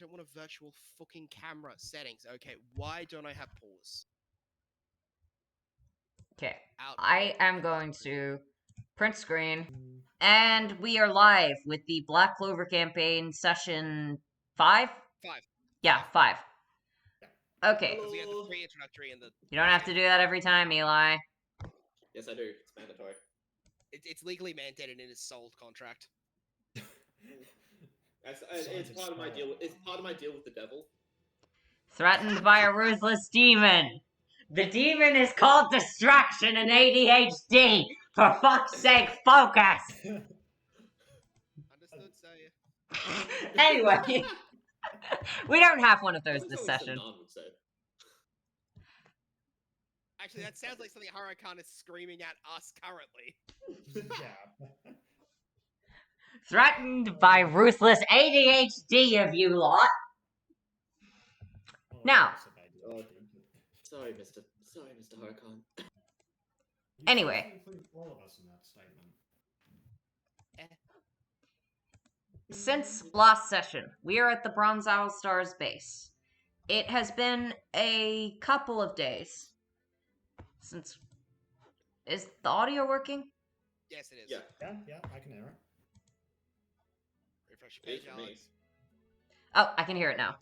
don't want a virtual fucking camera settings. Okay, why don't I have pause? Okay, Out. I am going to print screen, and we are live with the Black Clover campaign session 5? 5. Yeah, 5. Okay. Because we had the pre-introductory and the... You don't have to do that every time, Eli. Yes, I do. It's mandatory. It's legally mandated in his sold contract. It's part of my deal. It's part of my deal with the devil. Threatened by a ruthless demon. The demon is called distraction and ADHD. For fuck's sake, focus! Understood, sir. Anyway, we don't have one of those That's this what session. Sanan would say. Actually, that sounds like something Harukan is screaming at us currently. Yeah. Threatened by ruthless ADHD of you lot. Now. Sorry, Mr. Harukan. Anyway. Include all of us in that statement. Since last session, we are at the Bronze Owl Stars base. It has been a couple of days since... Is the audio working? Yes, it is. Yeah, I can hear it. Refresh your page, for me. Alex. Oh, I can hear it now.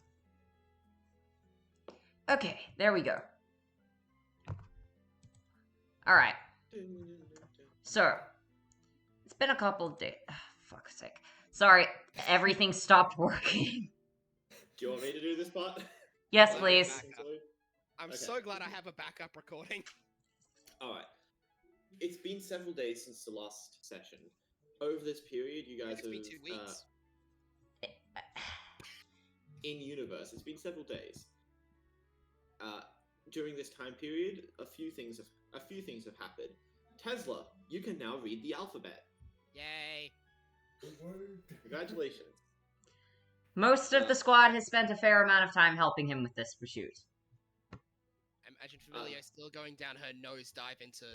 Okay, there we go. Alright. So, it's been a couple of days. Fuck's sake. Sorry, everything stopped working. Do you want me to do this part? Yes, please. I'm Okay. so glad I have a backup recording. Alright. It's been several days since the last session. Over this period, you guys It's been have... 2 weeks. In universe, it's been several days. During this time period, a few things have happened. Tesla, you can now read the alphabet. Yay. Congratulations. Most of the squad has spent a fair amount of time helping him with this pursuit. Imagine Familia still going down her nosedive into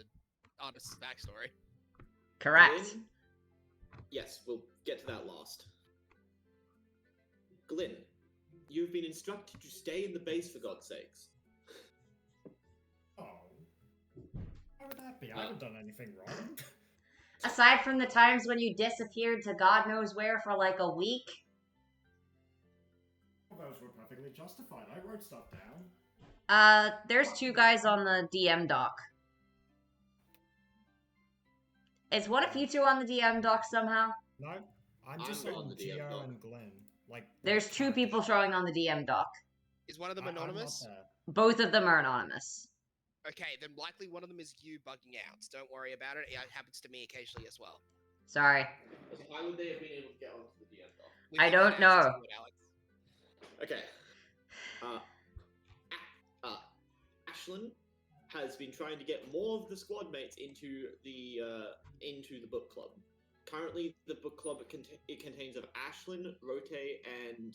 Artist's backstory. Correct. Glyn? Yes, we'll get to that last. Glyn, you've been instructed to stay in the base for God's sakes. Oh. Why would that be? I haven't done anything wrong. Aside from the times when you disappeared to God knows where for like a week. Those were perfectly justified. I wrote stuff down. There's 2 guys on the DM dock. Is one of you 2 on the DM dock somehow? No, I'm just I'm on on the DM Gio dock. and Glenn. Like, There's 2 people showing on the DM dock. Is one of them I'm not anonymous? there. Both of them are anonymous. Okay, then likely one of them is you bugging out. Don't worry about it. It happens to me occasionally as well. Sorry. Why would they have been able to get onto the DM dock? We I can don't ask know. to it, Alex. Okay. Ashlyn has been trying to get more of the squad mates into the book club. Currently, the book club contains of Ashlyn, Rote, and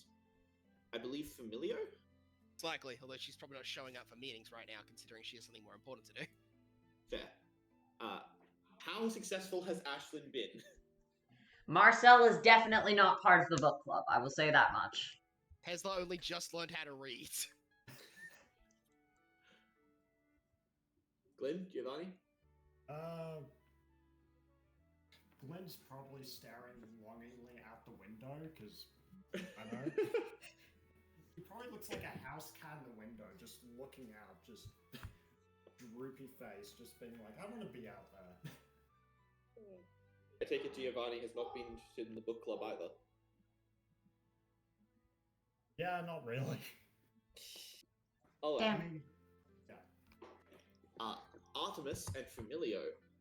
I believe Familio. It's likely, although she's probably not showing up for meetings right now, considering she has something more important to do. Fair. How successful has Ashlyn been? Marcel is definitely not part of the book club, I will say that much. Tesla only just learned how to read. Glenn, Giovanni? Glenn's probably staring longingly out the window, because, I know. He probably looks like a house cat in the window, just looking out, just droopy face, just being like, I want to be out there. I take it Giovanni has not been interested in the book club either. Yeah, not really. Oh, Damn. Artemis and Familio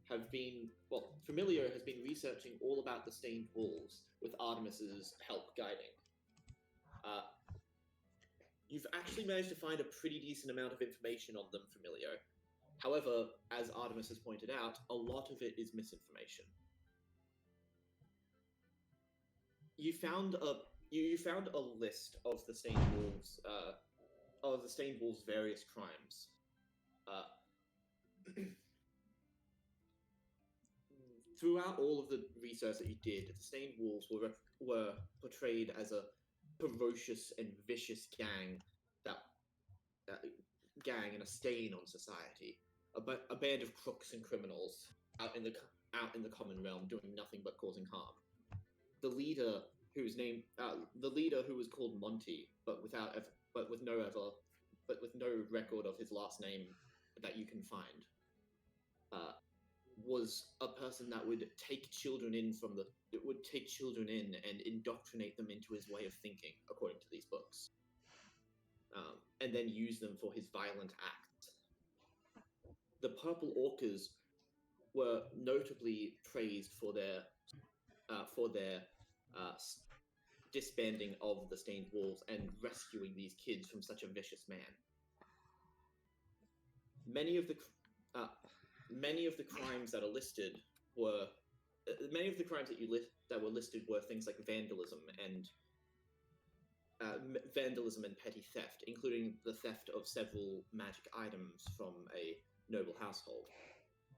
have been... Well, Familio has been researching all about the stained wolves, with Artemis's help guiding. You've actually managed to find a pretty decent amount of information on them, Familio. However, as Artemis has pointed out, a lot of it is misinformation. You found a list of the stained wolves, various crimes. Throughout all of the research that you did, the stained wolves were portrayed as a ferocious and vicious gang that gang and a stain on society. A band of crooks and criminals out in the common realm, doing nothing but causing harm. The leader, who was called Monty, but with no record of his last name that you can find, was a person that would take children in and indoctrinate them into his way of thinking, according to these books, and then use them for his violent acts. The Purple Orcas were notably praised for their disbanding of the Stained Wolves and rescuing these kids from such a vicious man. Many of the crimes that are listed were that were listed were things like vandalism and petty theft, including the theft of several magic items from a noble household.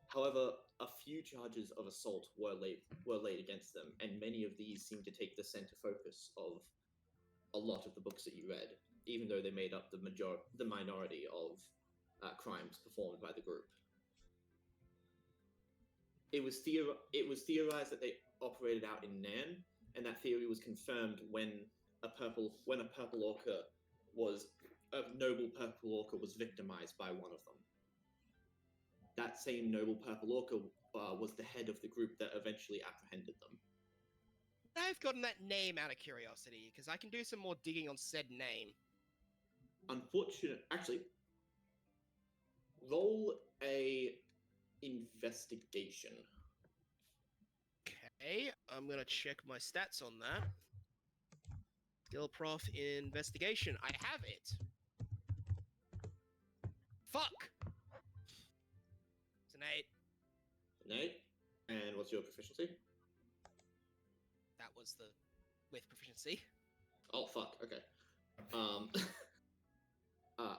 However, a few charges of assault were laid against them, and many of these seem to take the center focus of a lot of the books that you read, even though they made up the minority of crimes performed by the group. It was theorized that they operated out in Nan, and that theory was confirmed when a noble purple orca was victimized by one of them. That same noble purple orca was the head of the group that eventually apprehended them. I've gotten that name out of curiosity, because I can do some more digging on said name. Actually, roll a investigation. Okay, I'm gonna check my stats on that. Skill prof investigation. I have it. Fuck! It's an 8. An 8? And what's your proficiency? That was the with proficiency. Oh, fuck, okay.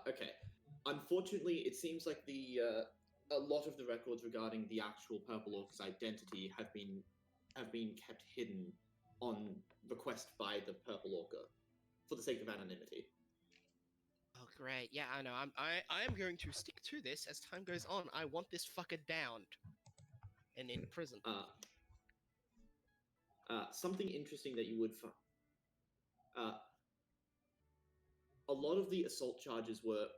Okay. Unfortunately, it seems like a lot of the records regarding the actual Purple Orc's identity have been kept hidden on request by the Purple Orca for the sake of anonymity. Oh, great. Yeah, I know. I am going to stick to this as time goes on. I want this fucker downed and in prison. Something interesting that you would find. A lot of the assault charges were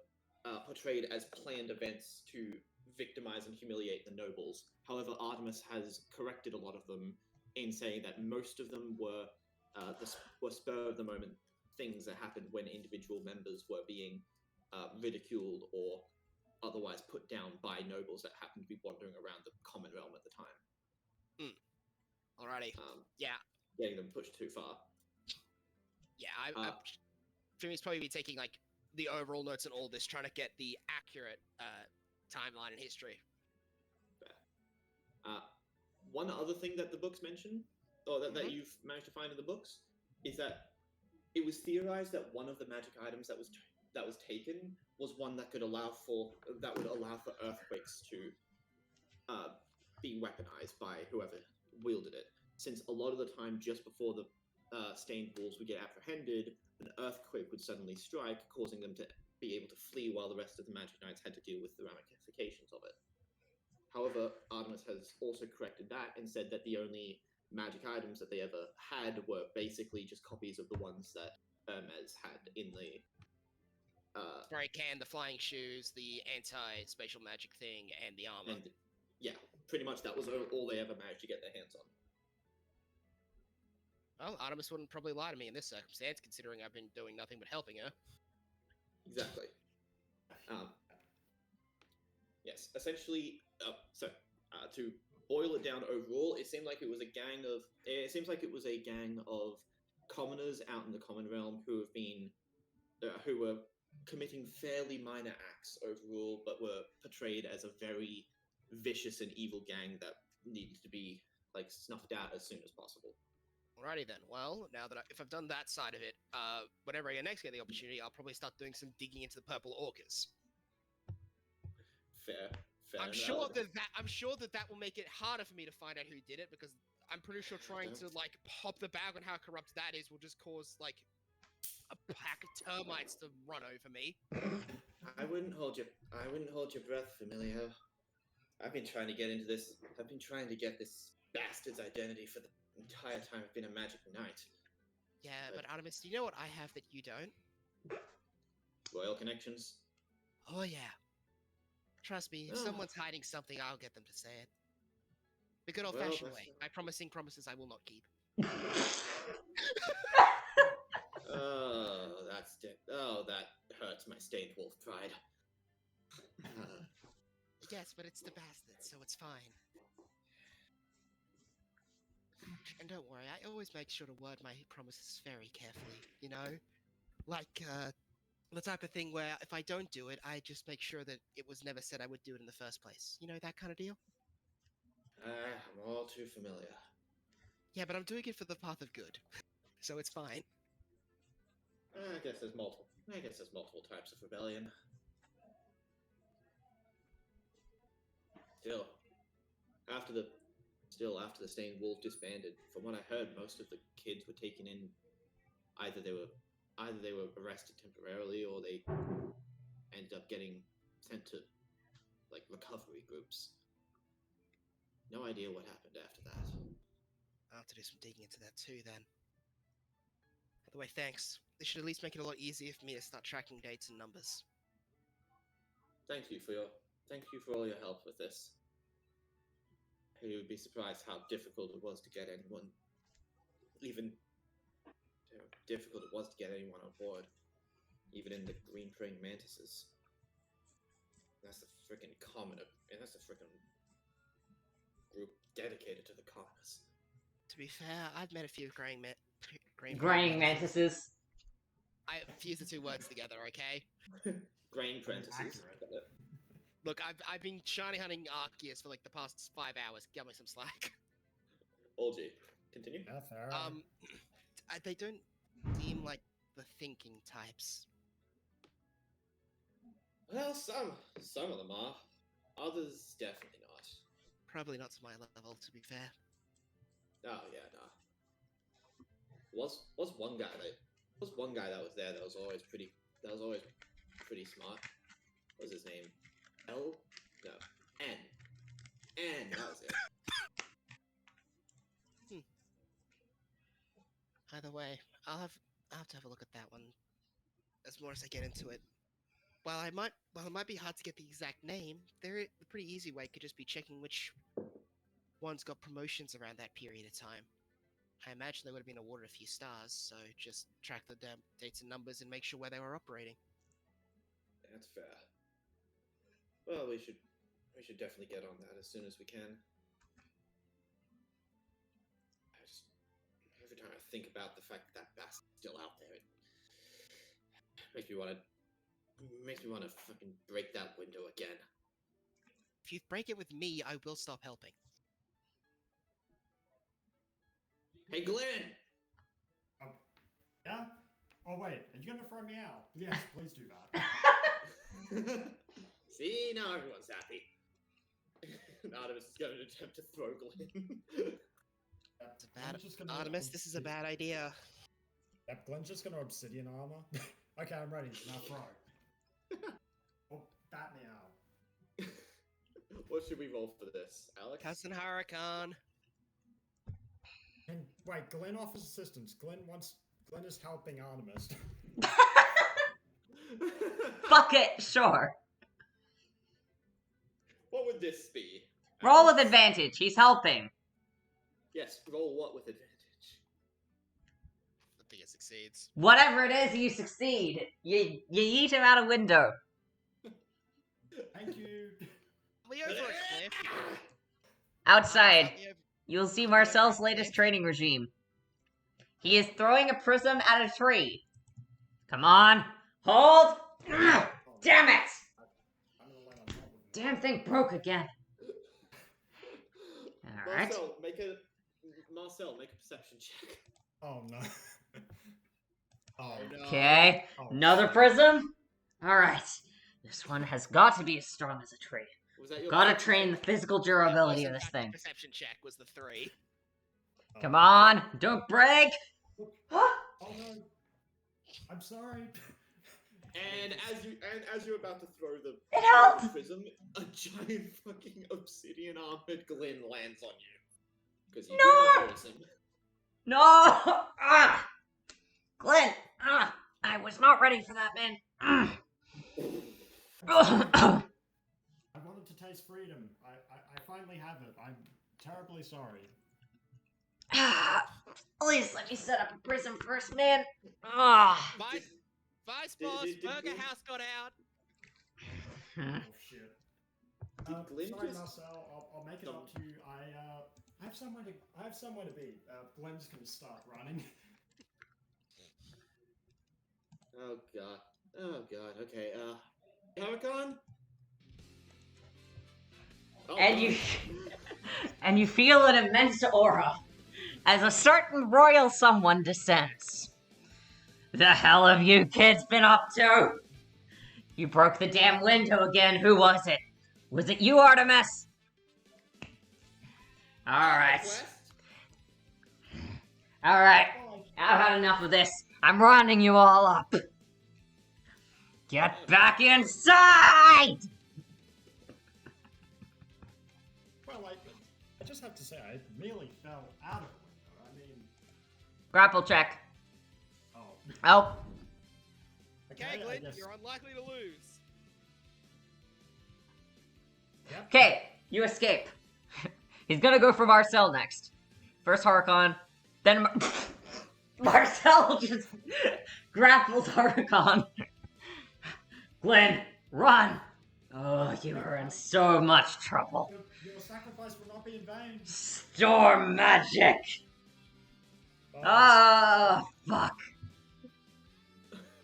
portrayed as planned events to victimize and humiliate the nobles. However, Artemis has corrected a lot of them in saying that most of them were spur of the moment things that happened when individual members were being ridiculed or otherwise put down by nobles that happened to be wandering around the common realm at the time. Alrighty. Yeah. Getting them pushed too far. Yeah, Jimmy's probably be taking like the overall notes on all this, trying to get the accurate timeline and history. One other thing that the books mention, or that you've managed to find in the books, is that it was theorized that one of the magic items that was taken was one that would allow for earthquakes to be weaponized by whoever wielded it. Since a lot of the time, just before the Stained Wolves would get apprehended, an earthquake would suddenly strike, causing them to be able to flee while the rest of the Magic Knights had to deal with the ramifications of it. However, Artemis has also corrected that and said that the only magic items that they ever had were basically just copies of the ones that Hermes had in the... Spray can, the flying shoes, the anti-spatial magic thing, and the armor. And, yeah, pretty much that was all they ever managed to get their hands on. Well, Artemis wouldn't probably lie to me in this circumstance, considering I've been doing nothing but helping her. Exactly. Yes, essentially, to boil it down overall, it seemed like it was a gang of commoners out in the common realm who were committing fairly minor acts overall, but were portrayed as a very vicious and evil gang that needed to be snuffed out as soon as possible. Alrighty then. Well, now that if I've done that side of it, whenever I next get the opportunity, I'll probably start doing some digging into the Purple Orcas. Fair. I'm sure that will make it harder for me to find out who did it, because I'm pretty sure trying to pop the bag on how corrupt that is will just cause a pack of termites to run over me. I wouldn't hold your breath, Familio. I've been trying to get into this. I've been trying to get this bastard's identity for the entire time I've been a Magic Knight. Yeah, but Artemis, do you know what I have that you don't? Royal connections. Oh yeah. Trust me, if someone's hiding something, I'll get them to say it. The good old-fashioned way. By promising promises I will not keep. Oh, that hurts my stained wolf pride. Yes, but it's the bastard, so it's fine. And don't worry, I always make sure to word my promises very carefully, you know? Like, the type of thing where if I don't do it, I just make sure that it was never said I would do it in the first place. You know, that kind of deal? I'm all too familiar. Yeah, but I'm doing it for the path of good. So it's fine. I guess there's multiple types of rebellion. Still, after the Stained Wolf disbanded, from what I heard, most of the kids were taken in. Either they were arrested temporarily, or they ended up getting sent to like recovery groups. No idea what happened after that. I'll have to do some digging into that too, then. By the way, thanks. This should at least make it a lot easier for me to start tracking dates and numbers. Thank you for all your help with this. You would be surprised how difficult it was to get anyone, on board, even in the green praying mantises. That's the freaking commoner, and that's the freaking group dedicated to the commoners. To be fair, I've met a few graying mantises. I fuse the two words together, okay? Grain prentices. Look, I've been shiny hunting Arceus for like the past 5 hours. Give me some slack. OG, continue. Yeah, fair. They don't seem like the thinking types. Well, some of them are. Others definitely not. Probably not to my level, to be fair. Oh yeah, no. Was one guy that was there that was always pretty smart. What was his name? N. That was it. Either way, I'll have to have a look at that one as more as I get into it. While it might be hard to get the exact name, the pretty easy way could just be checking which ones got promotions around that period of time. I imagine they would have been awarded a few stars, so just track the dates and numbers and make sure where they were operating. That's fair. Well, we should definitely get on that as soon as we can. Every time I think about the fact that bastard's still out there, it makes me want to fucking break that window again. If you break it with me, I will stop helping. Hey, Glenn! Yeah? Oh, wait. Are you gonna throw me out? Yes, please do that. See, now everyone's happy. Artemis is going to attempt to throw Glenn. Artemis, this is a bad idea. Yep, Glenn's just gonna obsidian armor. Okay, I'm ready. Now throw. Oh, bat me out. What should we roll for this, Alex? Cousin Huracan. And wait, Glenn offers assistance. Glenn is helping Artemis. Fuck it, sure. What would this be? Roll with advantage. He's helping. Yes, roll what with advantage? I think it succeeds. Whatever it is, you succeed. You yeet him out a window. Thank you. We over a cliff. Outside, you'll see Marcel's latest training regime. He is throwing a prism at a tree. Come on. Hold. Damn it. Damn thing broke again. Alright. Marcel, make a perception check. Oh no. Oh no. Okay. Another prism? Alright. This one has got to be as strong as a tree. Gotta train the physical durability of this thing. Perception check was the 3. Come on. Don't break. Oh no. I'm sorry. And as you're about to throw the helped! prism, a giant fucking obsidian armored Glen lands on you. Because you No! did not notice him. No! Ah! Glenn! Ah! I was not ready for that, man. I wanted to taste freedom. I finally have it. I'm terribly sorry. Please let me set up a prison first, man. Ah. Vice Did- boss, did Burger Glenn- House got out. Oh shit. Did Glenn Sorry, just- Marcel. I'll make it No. up to you. I have somewhere to be. Glenn's gonna start running. Oh god. Oh god. Okay. Huracan? Oh, And God. you and you feel an immense aura as a certain royal someone descends. The hell have you kids been up to? You broke the damn window again. Who was it? Was it you, Artemis? Alright. Quest? Alright. Oh, I've had enough of this. I'm rounding you all up. Get back inside! well, I just have to say, I merely fell out of the window. I mean, Grapple check. oh. Oh. Okay, I Glenn, guess- you're unlikely to lose. Yep. Okay, you escape. He's gonna go for Marcel next. First Huracan, then Marcel just grapples Huracan. Glenn, run! Oh, you are in so much trouble. Your sacrifice will not be in vain. Storm magic! Oh, fuck.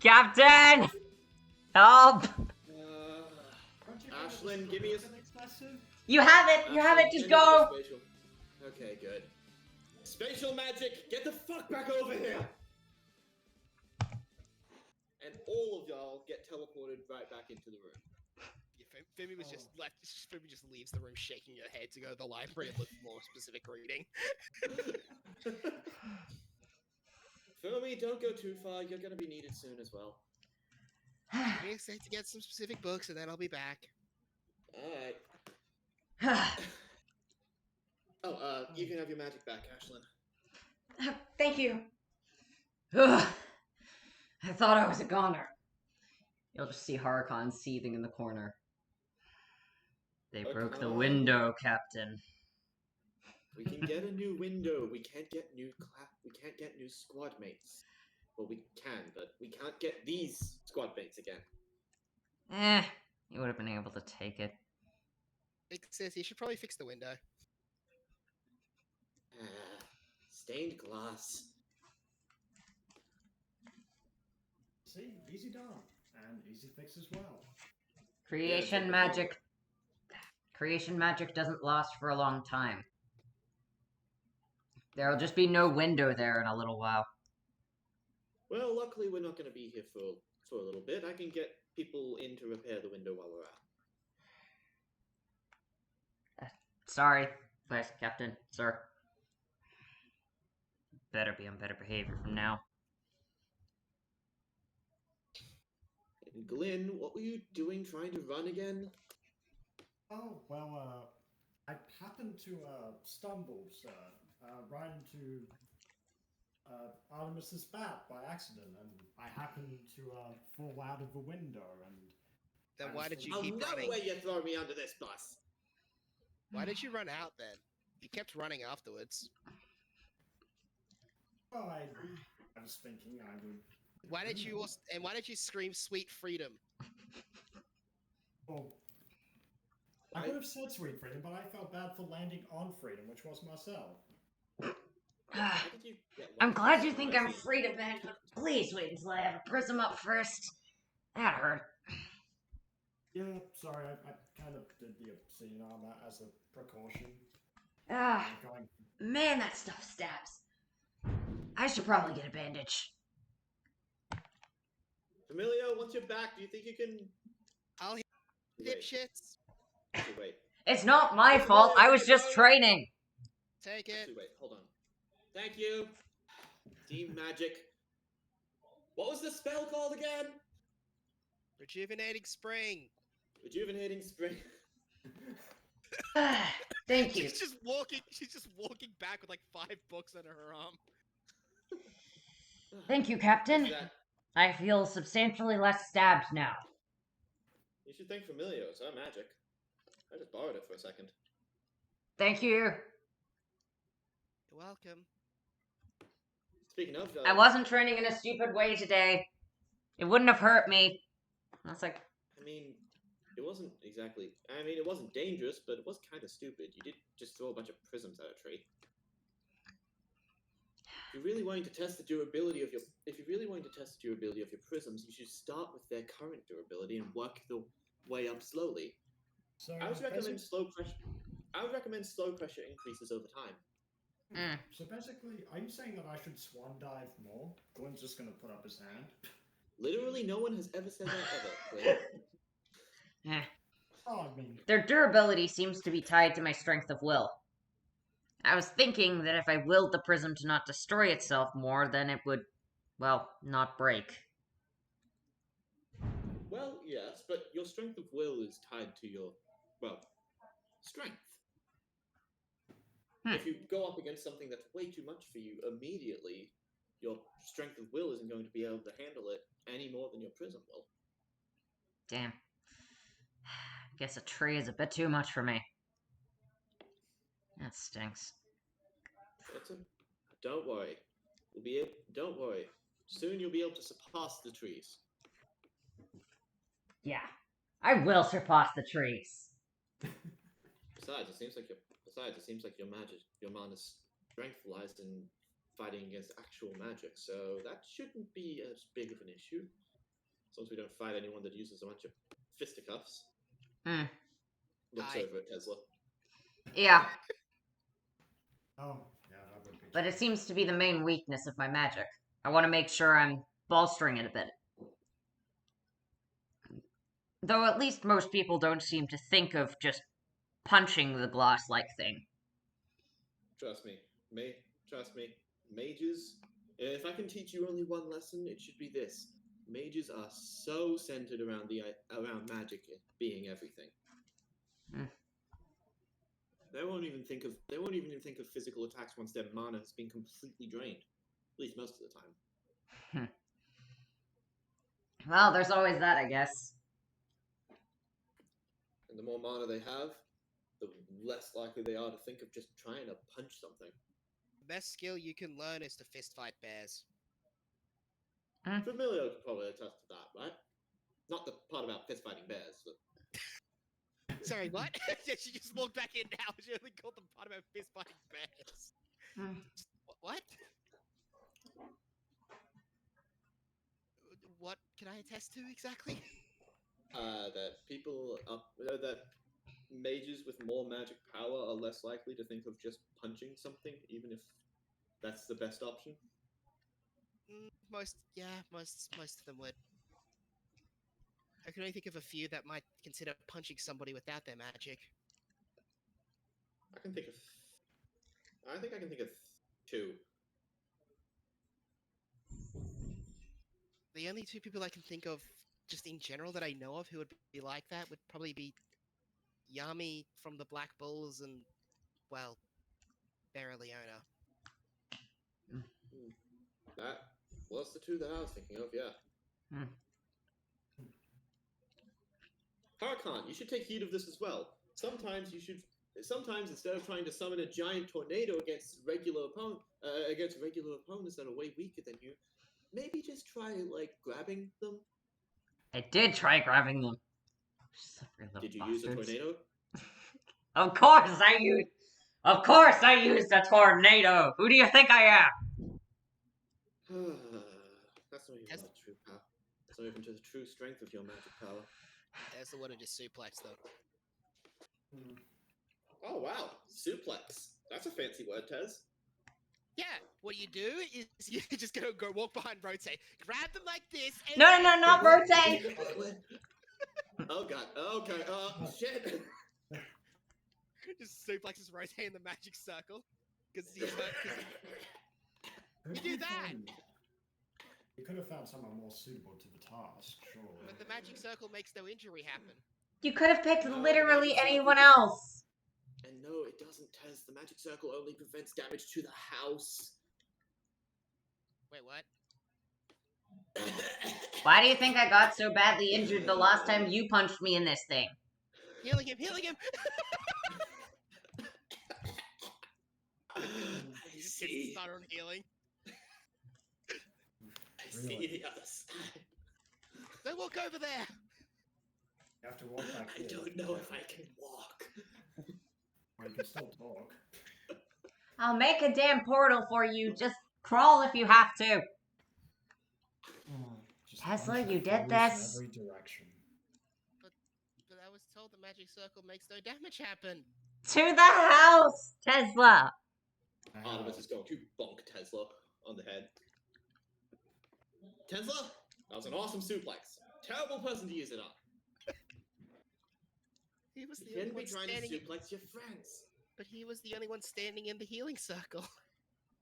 Captain! Help! Don't you find that Ashlyn, this give me a- is excessive? You have it, just go! Spatial. Okay, good. Spatial magic! Get the fuck back over here! And all of y'all get teleported right back into the room. Yeah, Femi was just left. Femi just leaves the room, shaking her head to go to the library and look for more specific reading. Fermi, don't go too far. You're gonna be needed soon as well. We expect to get some specific books, and then I'll be back. Alright. Oh, you can have your magic back, Ashlyn. Thank you. Ugh. I thought I was a goner. You'll just see Huracan seething in the corner. They broke the Huracan. window, Captain. We can get a new window. We can't get new squad mates. Well, we can, but we can't get these squad mates again. You would have been able to take it. Sis, you should probably fix the window. Stained glass. See, easy done. And easy fix as well. Creation Yeah, magic. Creation magic doesn't last for a long time. There'll just be no window there in a little while. Well, luckily we're not going to be here for a little bit. I can get people in to repair the window while we're out. Sorry, Vice Captain, sir. Better be on better behavior from now. And Glenn, what were you doing trying to run again? Oh, well, I happened to stumble, sir, right into Artemis's bat by accident, and I happened to fall out of the window, and Then why did you Oh, keep no running? way you throw me under this bus. Why did you run out then? You kept running afterwards. well, I was thinking I would... Why did you scream "Sweet Freedom"? Well, I would have said sweet freedom, but I felt bad for landing on freedom, which was myself. How did you get I'm one? glad you think I'm free to bend, but please wait until I have a prism up first. That hurt. Yeah, sorry, I kind of did the obscene armor as a precaution. Ah, I'm going... man, that stuff stabs. I should probably get a bandage. Emilio, once you're back, do you think you can... I'll hit Wait, dipshits. wait, It's not my fault. I was just training. Take it. wait, hold on. Thank you. Team Magic. What was the spell called again? Rejuvenating spring. Rejuvenating spring. Thank you. She's just walking. She's just walking back with like 5 books under her arm. Thank you, Captain. Is that- I feel substantially less stabbed now. You should thank Familio. It's our magic. I just borrowed it for a second. Thank you. You're welcome. Speaking of, I wasn't training in a stupid way today. It wouldn't have hurt me. I was like, I mean, it wasn't exactly. I mean, it wasn't dangerous, but it was kind of stupid. You did just throw a bunch of prisms at a tree. If you're really wanting to test the durability of your, prisms, you should start with their current durability and work the way up slowly. So I would recommend slow pressure. I would recommend slow pressure increases over time. So basically, are you saying that I should swan dive more? Glenn's just gonna put up his hand. Literally, no one has ever said that ever. eh. Oh, I mean, Their durability seems to be tied to my strength of will. I was thinking that if I willed the prism to not destroy itself more, then it would, well, not break. Well, yes, but your strength of will is tied to your, strength. If you go up against something that's way too much for you immediately, your strength of will isn't going to be able to handle it any more than your prism will. Damn. Guess a tree is a bit too much for me. That stinks. Don't worry. Don't worry. Soon you'll be able to surpass the trees. Yeah. I will surpass the trees. Besides, it seems like your mana's strength lies in fighting against actual magic, so that shouldn't be as big of an issue. As long as we don't fight anyone that uses a bunch of fisticuffs. Looks over at Tesla. Yeah. oh, yeah, that would be. But it seems to be the main weakness of my magic. I want to make sure I'm bolstering it a bit. Though at least most people don't seem to think of just punching the glass-like thing. Trust me. Mages. If I can teach you only one lesson, it should be this: mages are so centered around magic being everything. They won't even think of physical attacks once their mana has been completely drained. At least most of the time. Well, there's always that, I guess. And the more mana they have, the less likely they are to think of just trying to punch something. The best skill you can learn is to fist fight bears. Familio could probably attest to that, right? Not the part about fist fighting bears, but... Sorry, what? She just walked back in now. She only called the part about fist fighting bears. What? What can I attest to exactly? That mages with more magic power are less likely to think of just punching something, even if that's the best option. Most of them would. I can only think of a few that might consider punching somebody without their magic. I think I can think of 2. The only 2 people I can think of, just in general, that I know of who would be like that would probably be Yami from the Black Bulls and, well, Bareleona. That was the 2 that I was thinking of, yeah. Huracan, you should take heed of this as well. Sometimes instead of trying to summon a giant tornado against regular opponents that are way weaker than you, maybe just try grabbing them. I did try grabbing them. Did you use a tornado? Of course I used a tornado. Who do you think I am? That's not even the true power. That's not even the true strength of your magic power. That's the one of just suplex, though. Oh, wow. Suplex. That's a fancy word, Tez. Yeah, what you do is you just go walk behind Rotate, grab them like this, and... No, not Rotate! Oh, God. Okay, shit. Just suplexes Rotate in the magic circle. Because he's you do that! You could have found someone more suitable to the task, surely. But the magic circle makes no injury happen. You could have picked No, literally the magic anyone circle just- else. And no, it doesn't, Tez. The magic circle only prevents damage to the house. Wait, what? Why do you think I got so badly injured the last time you punched me in this thing? Healing him! Healing him! I He just gets see. started on healing. I see the other side. Don't walk over there! You have to walk back I here. don't know if I can walk. Or you can still talk. I'll make a damn portal for you. Just crawl if you have to. Just Tesla, punch you it did loose this. in every direction. But I was told the magic circle makes no damage happen. To the house, Tesla. Artemis is going to bonk Tesla on the head. Tesla, that was an awesome suplex. Terrible person to use it on. He was You the only shouldn't be one trying to standing. suplex your friends. But he was the only one standing in the healing circle.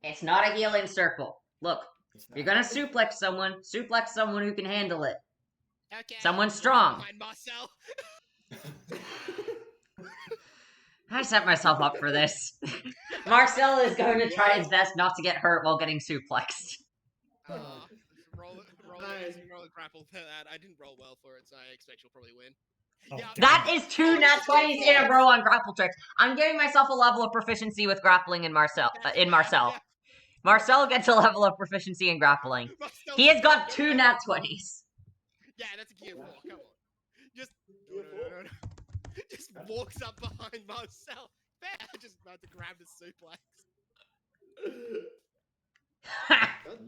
It's not a healing circle. Look, It's you're not- gonna suplex someone who can handle it. Okay. Someone I'll get strong. behind Marcel. I set myself up for this. Marcel is going to try his best not to get hurt while getting suplexed. Roll Nice. a grapple for that. I didn't roll well for it, so I expect you'll probably win. Oh, Yeah, damn. That is 2 nat 20s in a row on grapple tricks. I'm giving myself a level of proficiency with grappling in Marcel. Yeah. Marcel gets a level of proficiency in grappling. Marcel's He has got good. 2 nat 20s. Yeah, that's a gear 4. Come on. Just Gear no. Just walks up behind Marcel. Fair. Just about to grab the suplex.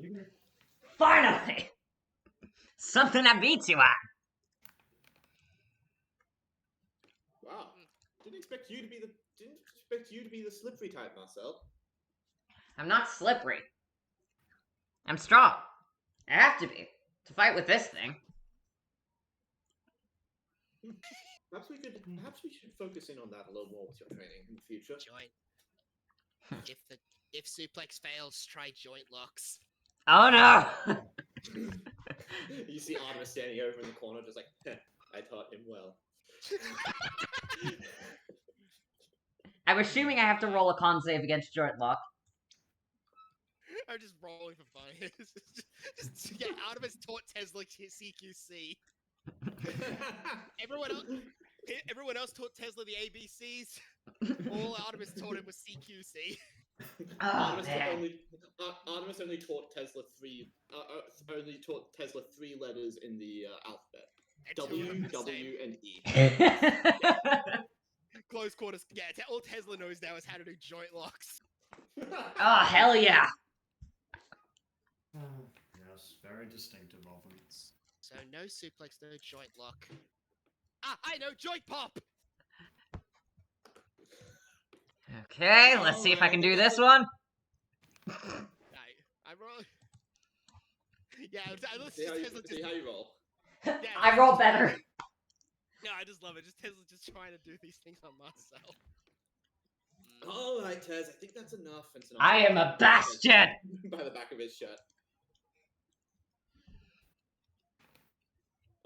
You can- Finally! Something that beats you at. Wow. Didn't expect you to be the slippery type, Marcel. I'm not slippery. I'm strong. I have to be to fight with this thing. Perhaps we should focus in on that a little more with your training in the future. Joint. If suplex fails, try joint locks. Oh no! You see Artemis standing over in the corner, just like, I taught him well. I'm assuming I have to roll a con save against joint lock. I'm just rolling for fun. just to get out of his taught Tesla CQC. Everyone else taught Tesla the ABCs. All Artemis taught him was CQC. Oh man. Artemis only taught Tesla three letters in the alphabet. And two of W, them the W, same. and E. Close quarters. Yeah, all Tesla knows now is how to do joint locks. Oh hell yeah. Yes, very distinctive of them. So no suplex, no joint lock. I know, joint pop! Okay, let's see if I can do this one. I roll. Yeah, let's See how you, Tesla see just. how you roll. Yeah, I roll better. No, I just love it. Just Tesla just trying to do these things on Marcel. All right, Tez. I think that's enough. I am a bastion. By the back of his shirt.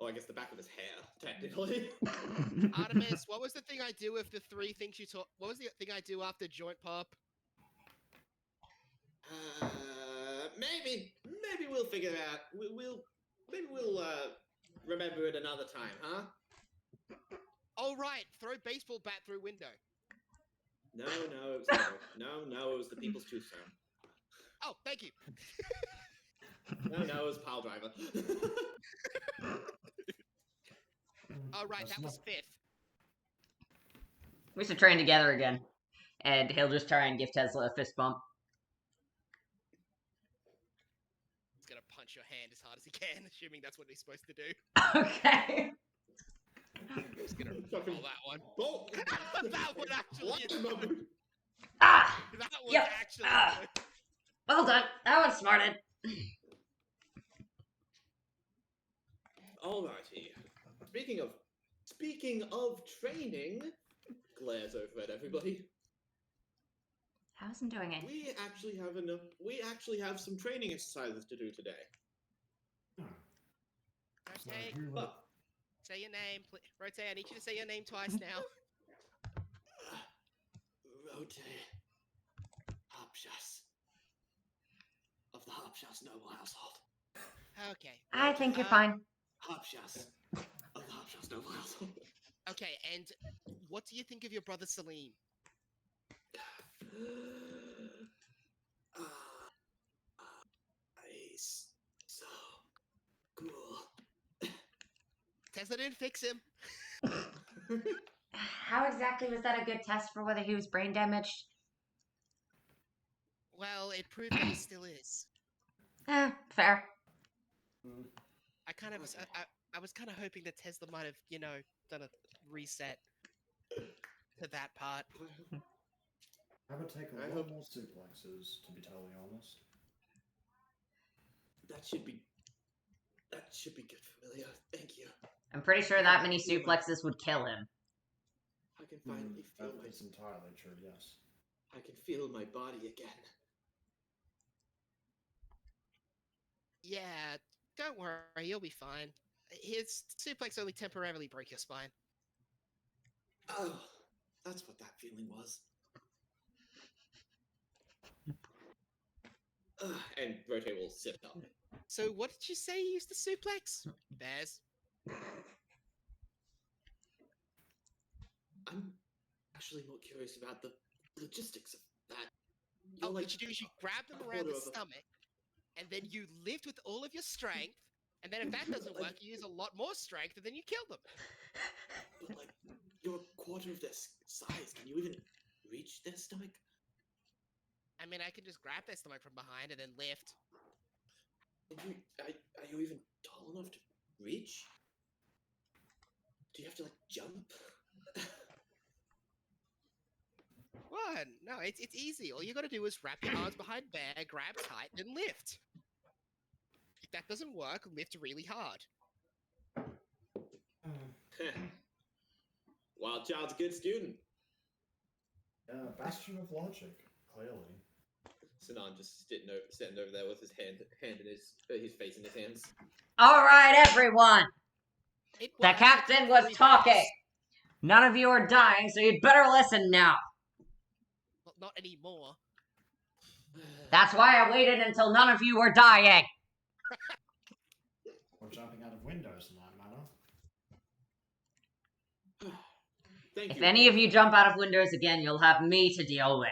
Oh, I guess the back of his hair, technically. Artemis, what was the thing I do with the 3 things you taught? What was the thing I do after joint pop? Maybe we'll figure it out. Maybe we'll remember it another time, huh? Oh right, throw baseball bat through window. No, it was no, it was the People's Tombstone. Oh, thank you. No, it was Pile Driver. Oh right, That's that was not- 5th. We should train together again. And he'll just try and give Tesla a fist bump. He's gonna punch your hand as hard as he can, assuming that's what he's supposed to do. Okay. He's gonna roll that one. Oh! That one actually. What? Ah! That was Yep. actually. Well done. That one smarted. Alrighty. Speaking of training, glares over at everybody. How's he doing it? We actually have some training exercises to do today. Rotate. who would... Say your name. Rotate, I need you to say your name twice now. Rote Hopshas of the Hopshas noble household. Okay. I think you're fine. Hopshas of the Hopshas noble household. Okay, and what do you think of your brother Salim? He's so cool. Tesla didn't fix him. How exactly was that a good test for whether he was brain damaged? Well, it proved that he still is. Fair. I kind of, Okay. I was kind of hoping that Tesla might have, done a reset to that part. I would take a I lot hope- more suplexes, to be totally honest. That should be good, familiar. Thank you. I'm pretty sure that many suplexes would kill him. I can finally feel That's entirely true, yes. I can feel my body again. Yeah, don't worry, you'll be fine. His suplex only temporarily broke your spine. Oh, that's what that feeling was. And Rotate will sit up. So what did you say you used to suplex? Bears. I'm actually more curious about the logistics of that. Oh, what you do is you grab them a around the quarter of a- stomach, and then you lift with all of your strength, and then if that doesn't work, you use a lot more strength, and then you kill them. But like, you're a quarter of their size. Can you even reach their stomach? I mean, I can just grab their stomach from behind and then lift. Are you even tall enough to reach? Do you have to like jump? What? No, it's easy. All you gotta do is wrap your arms behind Bear, grab tight, and lift. If that doesn't work, lift really hard. Wild Child's a good student. Bastion of logic, clearly. Sinan just sitting over there with his hand in his face in his hands. All right, everyone. It The works. captain was talking. None of you are dying, so you'd better listen now. Well, not anymore. That's why I waited until none of you were dying. Or jumping out of windows in that manner. Thank If you. any of you jump out of windows again, you'll have me to deal with.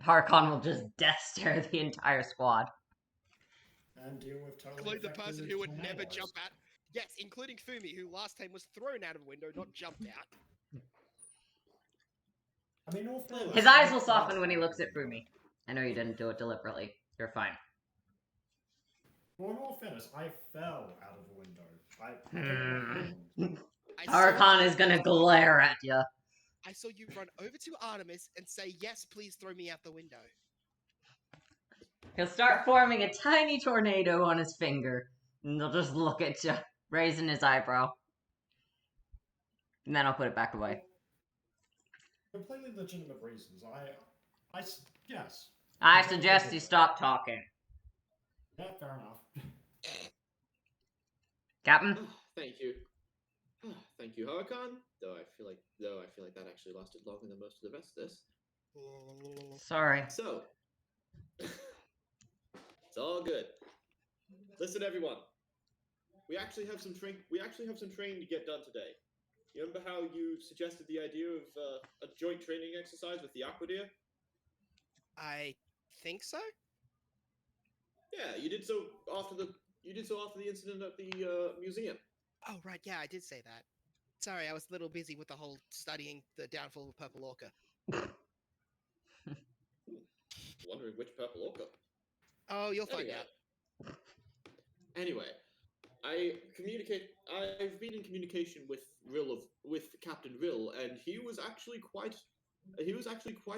Harkon will just death stare the entire squad. And deal with totally Including the effective person who would never tornadoes. jump out. Yes, including Fumi, who last time was thrown out of a window, not jumped out. I mean, all fairness, His eyes will soften when he looks at Fumi. I know you didn't do it deliberately. You're fine. Well, in all fairness, I fell out of a window. Harkon is gonna glare at you. I saw you run over to Artemis and say, yes, please throw me out the window. He'll start forming a tiny tornado on his finger. And he'll just look at you, raising his eyebrow. And then I'll put it back away. Completely legitimate reasons. Yes. I suggest you stop talking. Yeah, fair enough. Captain? Thank you. Thank you, Harkon. Though I feel like that actually lasted longer than most of the rest of this. Sorry. So, it's all good. Listen, everyone. We actually have some training to get done today. You remember how you suggested the idea of a joint training exercise with the Aquadeer? I think so? Yeah, you did so after the incident at the museum. Oh, right, yeah, I did say that. Sorry, I was a little busy with the whole studying the downfall of Purple Orca. Wondering which purple orca. Oh, you'll find out. Anyway, I've been in communication with Captain Rill, and he was actually quite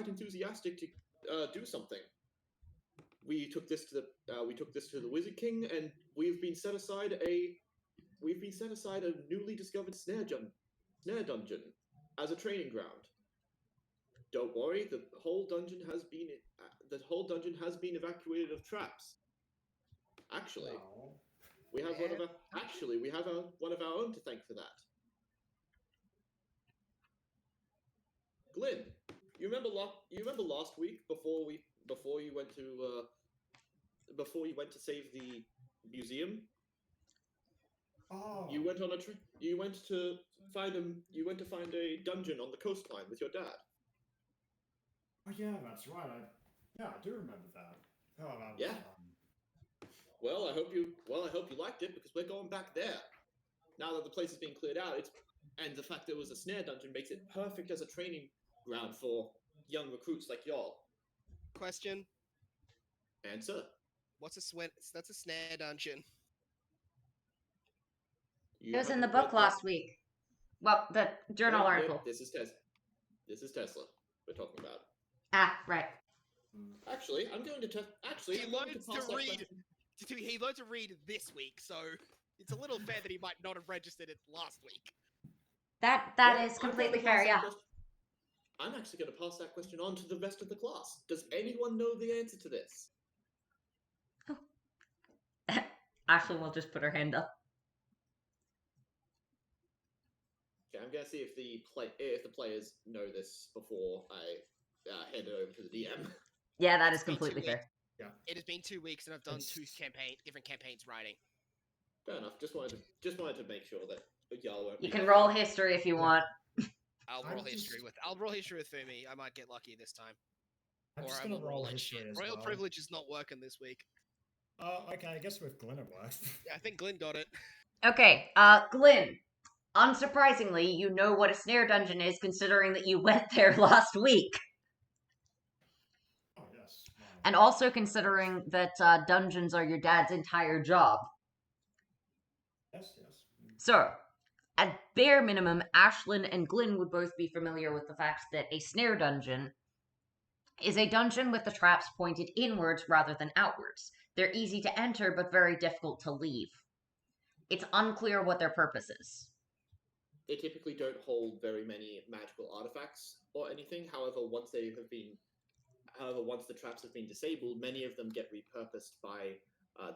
enthusiastic to do something. We took this to the Wizard King, and we've been set aside a newly discovered snare dungeon as a training ground. Don't worry, the whole dungeon has been evacuated of traps. Actually, No. We have one of our one of our own to thank for that. Glenn, you remember last week before you went to save the museum? Oh. You went on a trip. You went to find a dungeon on the coastline with your dad. Oh yeah, that's right. I do remember that. Oh, that was Yeah. Well, I hope you liked it because we're going back there. Now that the place has been cleared out, and the fact that it was a snare dungeon makes it perfect as a training ground for young recruits like y'all. Question: Answer. What's a sweat? That's a snare dungeon. It was in the haven't book read last week. Well, the journal article. This is Tesla we're talking about. Ah, right. Actually, I'm going to test. Actually, He I'm going to learns pass to that read. question. He learned to read this week, so it's a little fair that he might not have registered it last week. That Well, is I'm going completely to pass fair, that yeah. question- I'm actually going to pass that question on to the rest of the class. Does anyone know the answer to this? Ashley will just put her hand up. Okay, I'm going to see if the players know this before I hand it over to the DM. Yeah, that It's is been 2 completely fair. weeks. It has been 2 weeks, and I've done two different campaigns writing. Fair enough. Just wanted to make sure that y'all won't. You can roll history if you want. I'll roll history with Fumi. I might get lucky this time. I'm Or just I gonna will roll that history shit. as Royal well. privilege is not working this week. Okay, I guess with Glenn it works. Yeah, I think Glenn got it. Okay, Glenn. Unsurprisingly, you know what a snare dungeon is, considering that you went there last week. Oh yes. Wow. And also considering that dungeons are your dad's entire job. Yes. So, at bare minimum, Ashlyn and Glyn would both be familiar with the fact that a snare dungeon is a dungeon with the traps pointed inwards rather than outwards. They're easy to enter, but very difficult to leave. It's unclear what their purpose is. They typically don't hold very many magical artifacts or anything. However, once the traps have been disabled, many of them get repurposed by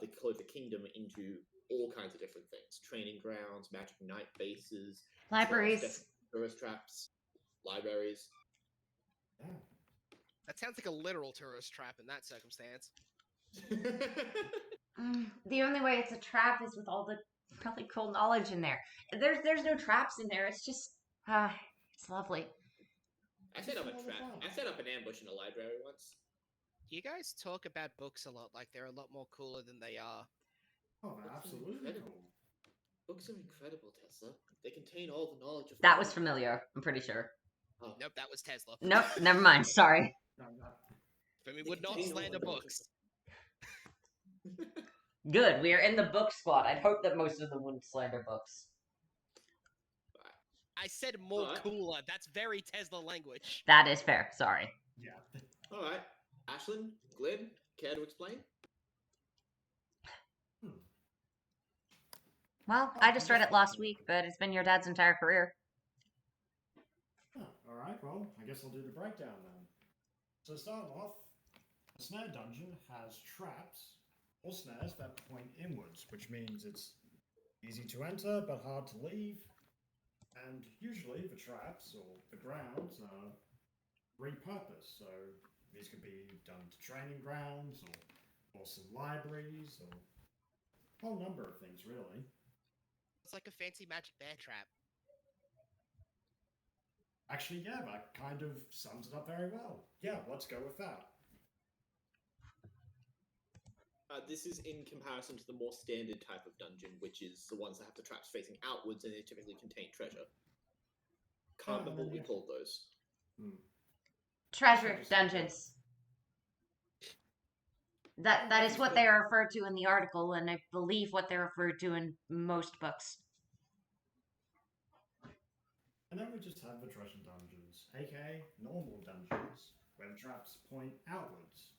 the Clover Kingdom into all kinds of different things: training grounds, magic night bases, Libraries. tourist traps, libraries. Yeah. That sounds like a literal tourist trap in that circumstance. The only way it's a trap is with all the really cool knowledge in there. There's no traps in there. It's just it's lovely. I set up a trap. I set up an ambush in a library once. You guys talk about books a lot like they're a lot more cooler than they are. Oh, they're absolutely cool. Books are incredible, Tesla. They contain all the knowledge of That was familiar, I'm pretty sure. Oh. Nope, that was Tesla. Nope, never mind, sorry. No. Fumi would not slander books. Good, we are in the book squad. I'd hope that most of them wouldn't slander books. I said more cooler. That's very Tesla language. That is fair, sorry. Yeah. Alright. Ashlyn, Glenn, care to explain? Well, I just read it last week, but it's been your dad's entire career. Alright, well, I guess I'll do the breakdown then. So starting off, a snare dungeon has traps or snares that point inwards, which means it's easy to enter but hard to leave. And usually the traps or the grounds are repurposed, so these could be done to training grounds or some libraries or a whole number of things, really. It's like a fancy magic bear trap. Actually, yeah, that kind of sums it up very well. Yeah, let's go with that. This is in comparison to the more standard type of dungeon, which is the ones that have the traps facing outwards and they typically contain treasure. Can't remember what we called those. Treasure dungeons. That is what they are referred to in the article, and I believe what they're referred to in most books. And then we just have the treasure dungeons, aka normal dungeons, where the traps point outwards.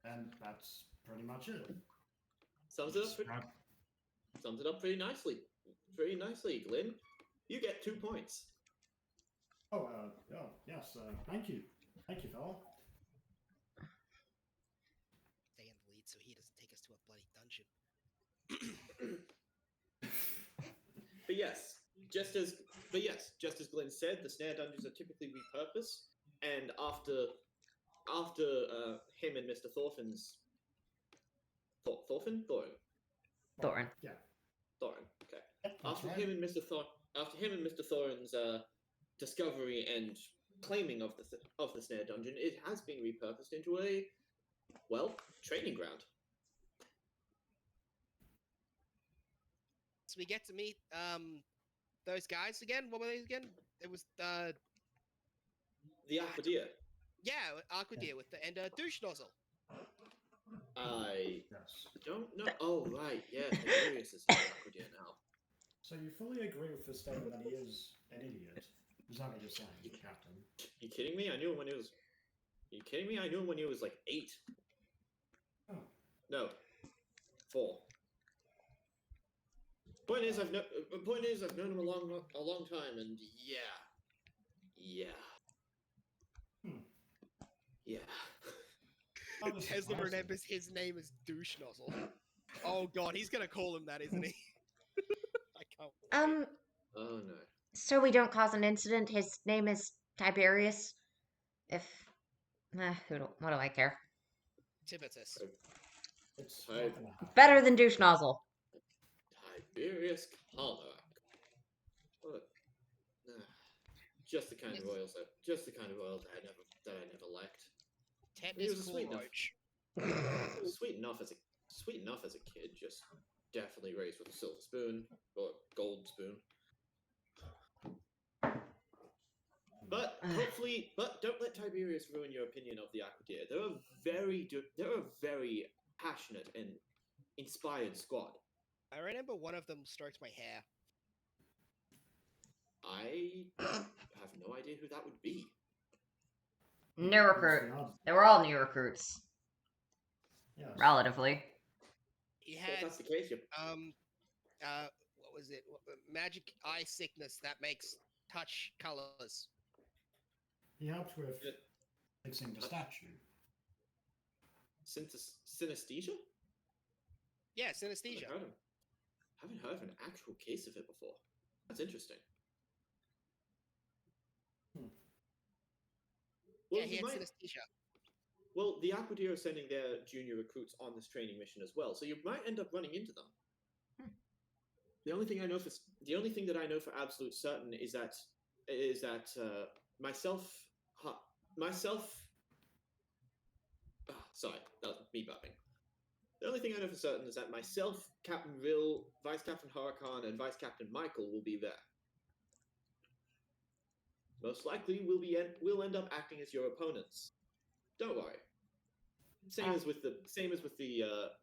And that's pretty much it. Sums it up pretty nicely. Very nicely, Glenn. You get 2 points. Oh, yes, thank you. Thank you, fella. Stay in But yes, just as Glenn said, the snare dungeons are typically repurposed, and after him and Mr. Thorfinn's Thorfinn? Thorin. Yeah. Thorin. Okay. That's After right. him and Mr. Thorin's discovery and claiming of the snare dungeon, it has been repurposed into a training ground. So we get to meet those guys again. What were they again? It was The Aquadeer. yeah, Aquadeer with the and douche nozzle. I Yes. don't know. Oh right, yeah, Tiberius is the Aquadeer now. So you fully agree with the statement that he is an idiot? Is that what you're saying, Captain? You kidding me? I knew him when he was. You kidding me? I knew him when he was like 8. Oh. No, 4. Point is, I've known him a long time, and yeah. Tesla remembers his name is douche nozzle. Oh god, he's gonna call him that, isn't he? I can't. Wait. Oh no. So we don't cause an incident. His name is Tiberius. If what do I care? Tibitus. It's Hi. not gonna happen. Better than douche nozzle. Tiberius Kalmer. What? Just the kind of royals that I never liked. He was Tetanus a sweet enough. roach. He was sweet enough as a kid. Just definitely raised with a silver spoon or gold spoon. But don't let Tiberius ruin your opinion of the Aquadeer. They're a very passionate and inspired squad. I remember one of them stroked my hair. I have no idea who that would be. New recruit. They were all new recruits, Yes. relatively. He If had that's the case, what was it? Magic eye sickness that makes touch colors. He helped with Yeah. fixing the statue. synesthesia? Yeah, synesthesia. Haven't heard of an actual case of it before. That's interesting. Well, Yeah, he had synesthesia. Well, the Aquadeer are sending their junior recruits on this training mission as well, so you might end up running into them. The only thing that I know for absolute certain is that myself. Sorry, that was me bumping. The only thing I know for certain is that myself, Captain Rill, Vice Captain Huracan, and Vice Captain Michael will be there. Most likely, we'll end up acting as your opponents. Don't worry. Same as with the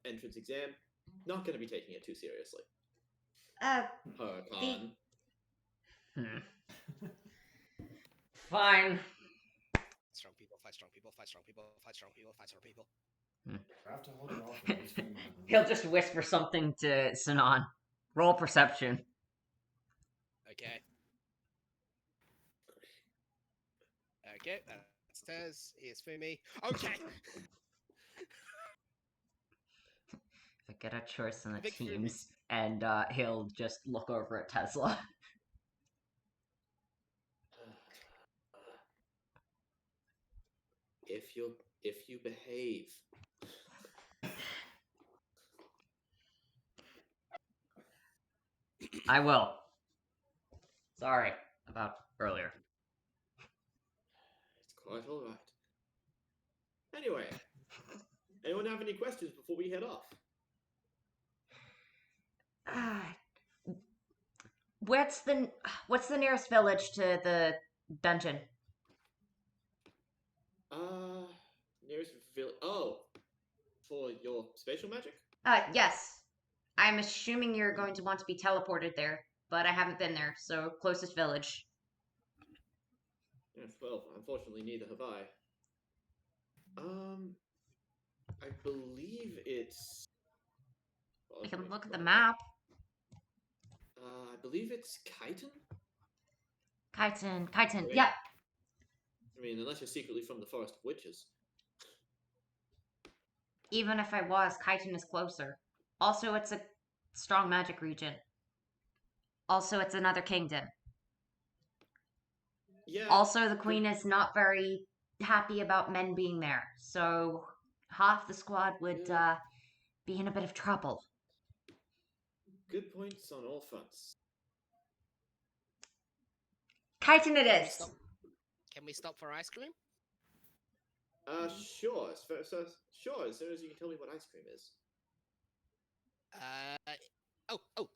entrance exam. Not going to be taking it too seriously. Huracan. Fine. Strong people, fight strong people, fight strong people, fight strong people, fight strong people. I have to hold it off at least for a moment. He'll just whisper something to Sinan. Roll perception. Okay. Okay, that's Tez. Here's Fumi. Okay. If I get a choice in the Big Fumi. teams, and he'll just look over at Tesla. If you behave. I will. Sorry about earlier. It's quite all right. Anyway, anyone have any questions before we head off? What's the nearest village to the dungeon? Nearest village. Oh, for your spatial magic? Yes. I'm assuming you're going to want to be teleported there, but I haven't been there, so closest village. Yes, well, unfortunately, neither have I. I believe it's. I can look at the map. I believe it's Chiton. Chiton, Wait. yeah. I mean, unless you're secretly from the Forest of Witches. Even if I was, Chiton is closer. Also, it's a strong magic region. Also, it's another kingdom. Yeah. Also, the queen is not very happy about men being there, so half the squad would be in a bit of trouble. Good points on all fronts. Chitin it Can we is. stop? Can we stop for ice cream? Sure. Sure. As soon as you can tell me what ice cream is. Oh.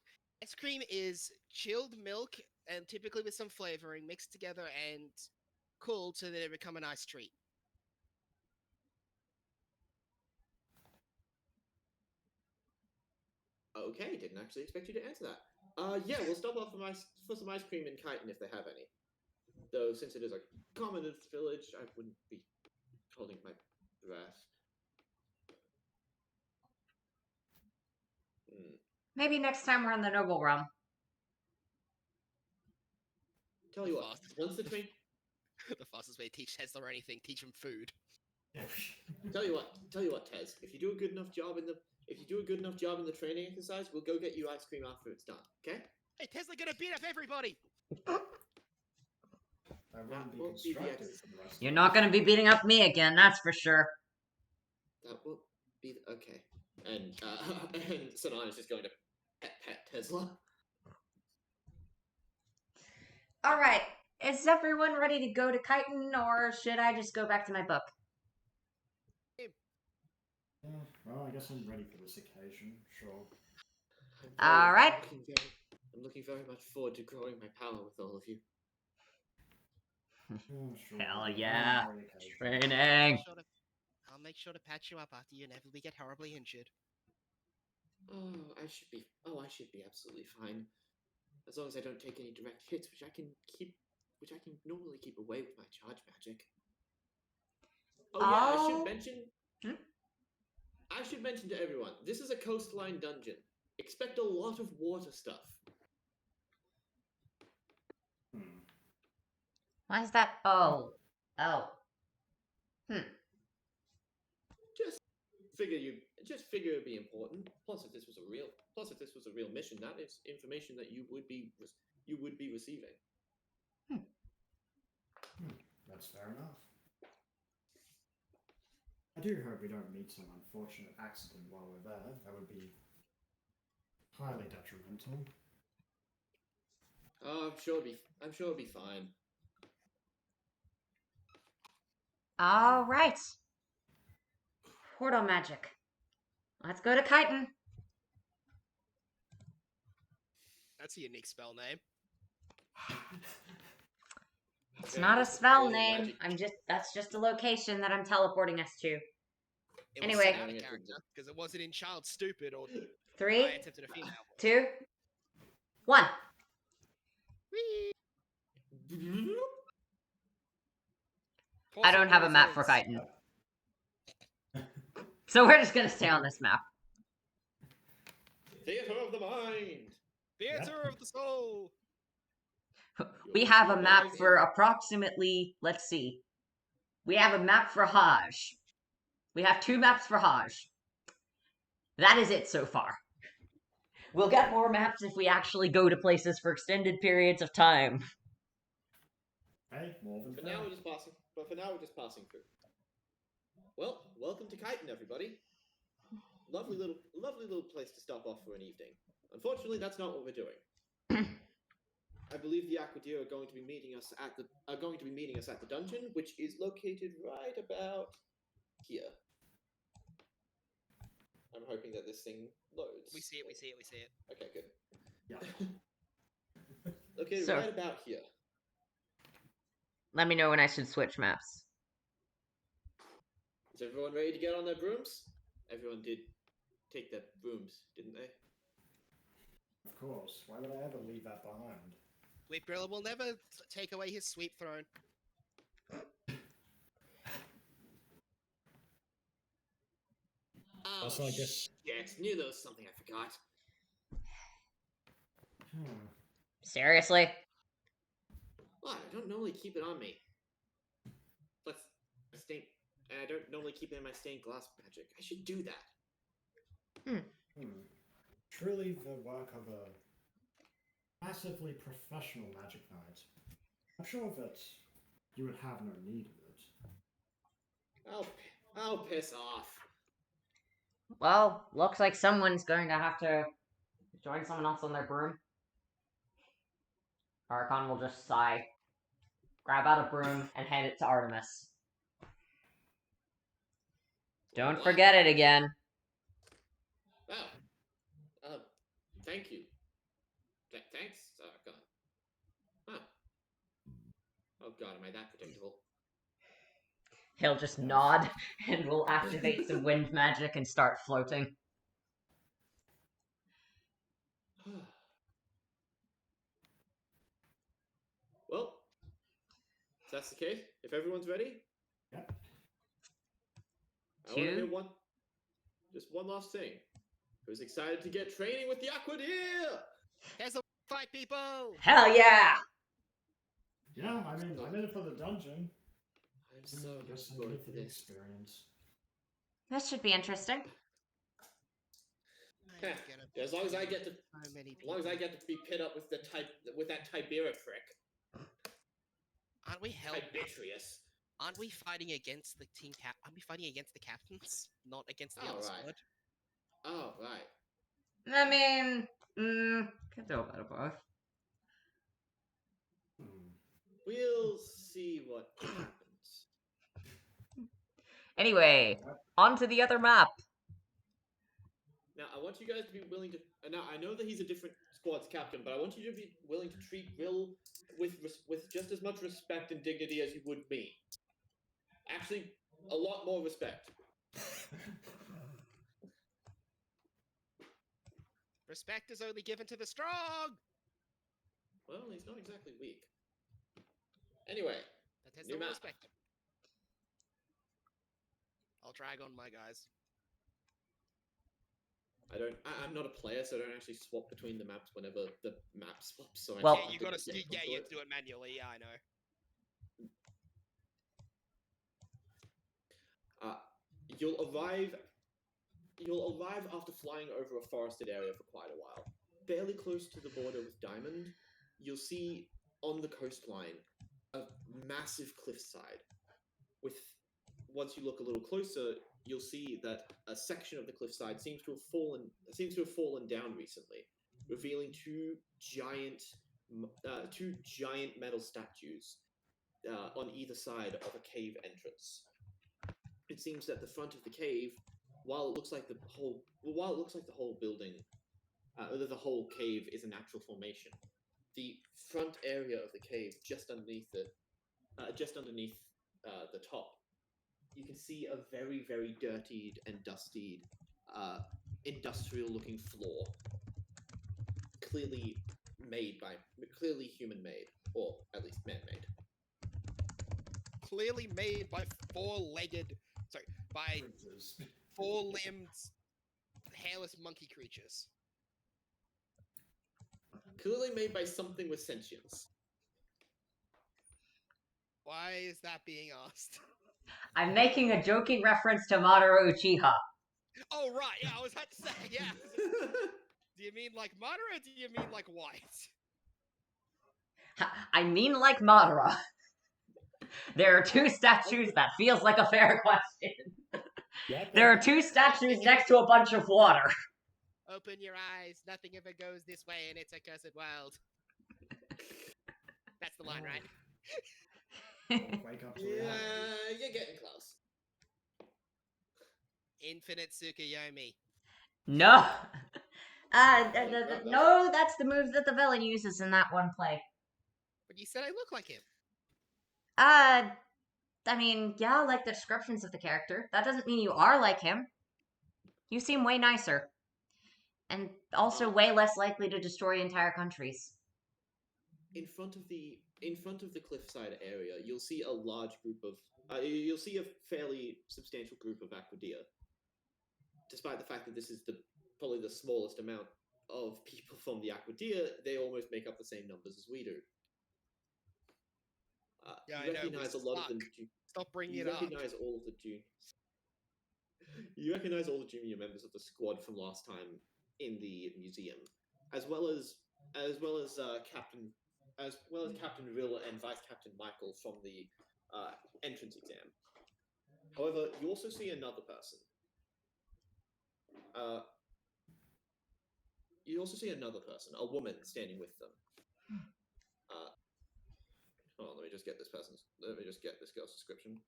Ice cream is chilled milk and typically with some flavoring mixed together and cooled so that it become an ice treat. Okay, didn't actually expect you to answer that. Yeah, we'll stop off for some ice cream in Chitin if they have any. Though since it is a commonest village, I wouldn't be holding my breath. Maybe next time we're in the noble realm. Tell you what, once the train. The fastest way to teach Tesla anything, teach him food. Tell you what, Tez. If you do a good enough job in the training exercise, we'll go get you ice cream after it's done. Okay? Hey, Tesla gonna beat up everybody. That wouldn't be won't be the constructive ex- for the rest You're of not us. going to be beating up me again, that's for sure. That will be okay. And and Sanaa is just going to pet Tesla. All right. Is everyone ready to go to Chitin, or should I just go back to my book? Well, I guess I'm ready for this occasion. Sure. All right. I'm looking very much forward to growing my power with all of you. Sure. Hell I'll yeah. enjoy the occasion. Training. I'll make sure to patch you up after you inevitably get horribly injured. I should be absolutely fine. As long as I don't take any direct hits, which I can normally keep away with my charge magic. Oh yeah, I should mention. I should mention to everyone, this is a coastline dungeon. Expect a lot of water stuff. Why is that? Oh. Just figure it'd be important. Plus, if this was a real mission, that is information that you would be receiving. That's fair enough. I do hope we don't meet some unfortunate accident while we're there. That would be highly detrimental. I'm sure it'll be fine. All right. Portal magic. Let's go to Chitin. That's a unique spell name. It's not a spell name. That's just a location that I'm teleporting us to. Anyway. It was out of character because it wasn't in Child Stupid or 3, I attempted a female. 2, 1. I don't have a map for Chitin. So we're just gonna stay on this map. Theater of the mind. Theater of the soul. We have a map for approximately, let's see. We have a map for Hajj. We have 2 maps for Hajj. That is it so far. We'll get more maps if we actually go to places for extended periods of time. Hey, more than For now, we're just passing through. Well, welcome to Chitin, everybody. Lovely little place to stop off for an evening. Unfortunately, that's not what we're doing. I believe the Aquadeer are going to be meeting us at the dungeon, which is located right about here. I'm hoping that this thing loads. We see it. Okay, good. Yeah. Located So- right about here. Let me know when I should switch maps. Is everyone ready to get on their brooms? Everyone did take their brooms, didn't they? Of course. Why would I ever leave that behind? Sweep Gorilla will never take away his sweep throne. Oh, Also, I guess- shit. Knew there was something I forgot. Seriously? What? I don't normally keep it on me. Plus, I don't normally keep it in my stained glass magic. I should do that. Truly the work of a massively professional magic knight, I'm sure that you would have no need of it. I'll piss off. Well, looks like someone's going to have to join someone else on their broom. Archon will just sigh, grab out a broom, and hand it to Artemis. Don't forget it again. Oh, thank you. Thanks, Archon. Huh. Oh god, am I that predictable? He'll just nod and will activate some wind magic and start floating. Well, if that's the case, if everyone's ready, Yep. I want to hear just one last thing. Who's excited to get training with the Aquadeer? Here's a fight, people! Hell yeah! Yeah, I mean, I'm in it for the dungeon. I'm so I guess I'm looking here for for the this. experience. This should be interesting. As long as I get to, So many as long as I get to be pit up with that Tibera trick. Aren't we Tibetrius. Aren't we fighting against the team cap? Aren't we fighting against the captains, not against the other Right. squad? Oh, right. I mean, could do a bit of both. We'll see what happens. Anyway, on to the other map. Now, I want you guys to be willing to. Now, I know that he's a different squad's captain, but I want you to be willing to treat Grill with just as much respect and dignity as you would me. Actually, a lot more respect. Respect is only given to the strong! Well, he's not exactly weak. Anyway, That has new no map. respect. I'll drag on my guys. I'm not a player, so I don't actually swap between the maps whenever the map swaps. So Well- Yeah, you have to do it manually. Yeah, I know. You'll arrive after flying over a forested area for quite a while. Fairly close to the border with Diamond, you'll see on the coastline a massive cliffside. Once you look a little closer, you'll see that a section of the cliffside seems to have fallen down recently, revealing two giant metal statues on either side of a cave entrance. It seems that the front of the cave, while it looks like the whole building, the whole cave is a natural formation, the front area of the cave, just underneath the top, you can see a very, very dirtied and dustied, industrial-looking floor, clearly human-made, or at least man-made. Clearly made by four-limbed, hairless monkey creatures. Clearly made by something with sentience. Why is that being asked? I'm making a joking reference to Madara Uchiha. Oh, right, yeah, I was about to say, yeah. Do you mean like Madara, or do you mean like white? I mean like Madara. There are two statues. That feels like a fair question. There are two statues next to a bunch of water. Open your eyes, nothing ever goes this way in its accursed world. That's the line, right? Wake up to reality. Yeah, you're getting close. Infinite Tsukuyomi. No. No, that's the move that the villain uses in that one play. But you said I look like him. I mean, yeah, like the descriptions of the character. That doesn't mean you are like him. You seem way nicer. And also way less likely to destroy entire countries. In front of the cliffside area, you'll see you'll see a fairly substantial group of Aquadeer. Despite the fact that this is probably the smallest amount of people from the Aquadeer, they almost make up the same numbers as we do. Yeah, you I know, recognize a lot of them. Stop bringing You it up. recognize all of the You recognize all the junior members of the squad from last time in the museum, as well as as well as Captain Rill and Vice Captain Michael from the entrance exam. However, you also see another person. A woman standing with them. Hold on, let me just get this girl's description.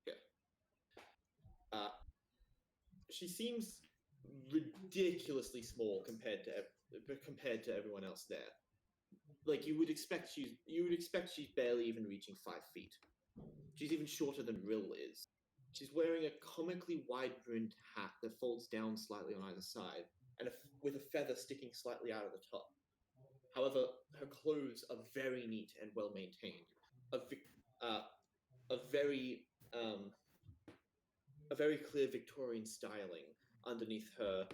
Yeah. She seems ridiculously small compared to everyone else there. Like you would expect she's barely even reaching 5 feet. She's even shorter than Rill is. She's wearing a comically wide-brimmed hat that folds down slightly on either side, and with a feather sticking slightly out of the top. However, her clothes are very neat and well maintained. A very clear Victorian styling underneath her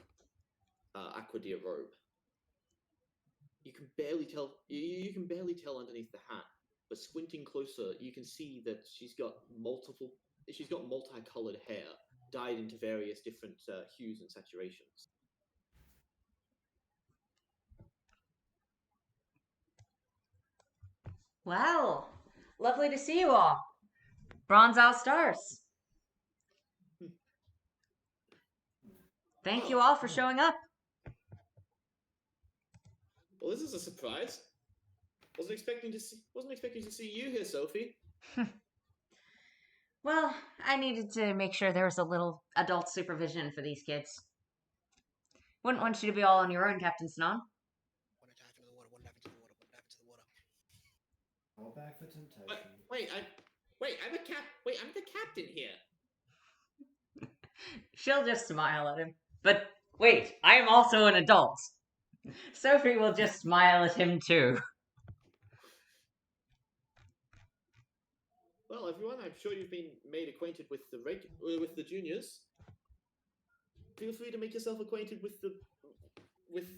aquadeer robe. You can barely tell. You can barely tell underneath the hat, but squinting closer, you can see that she's got multicolored hair dyed into various different hues and saturations. Well, lovely to see you all. Bronze Owl Stars. Thank you all for showing up. Well, this is a surprise. Wasn't expecting to see you here, Sophie. Well, I needed to make sure there was a little adult supervision for these kids. Wouldn't want you to be all on your own, Captain Snon. Want to dive into the water? Want to dive into the water? Want to dive into the water? All back for temptation. I'm the captain here. She'll just smile at him. But wait, I am also an adult. Sophie will just smile at him too. Well, everyone, I'm sure you've been made acquainted with the juniors. Feel free to make yourself acquainted with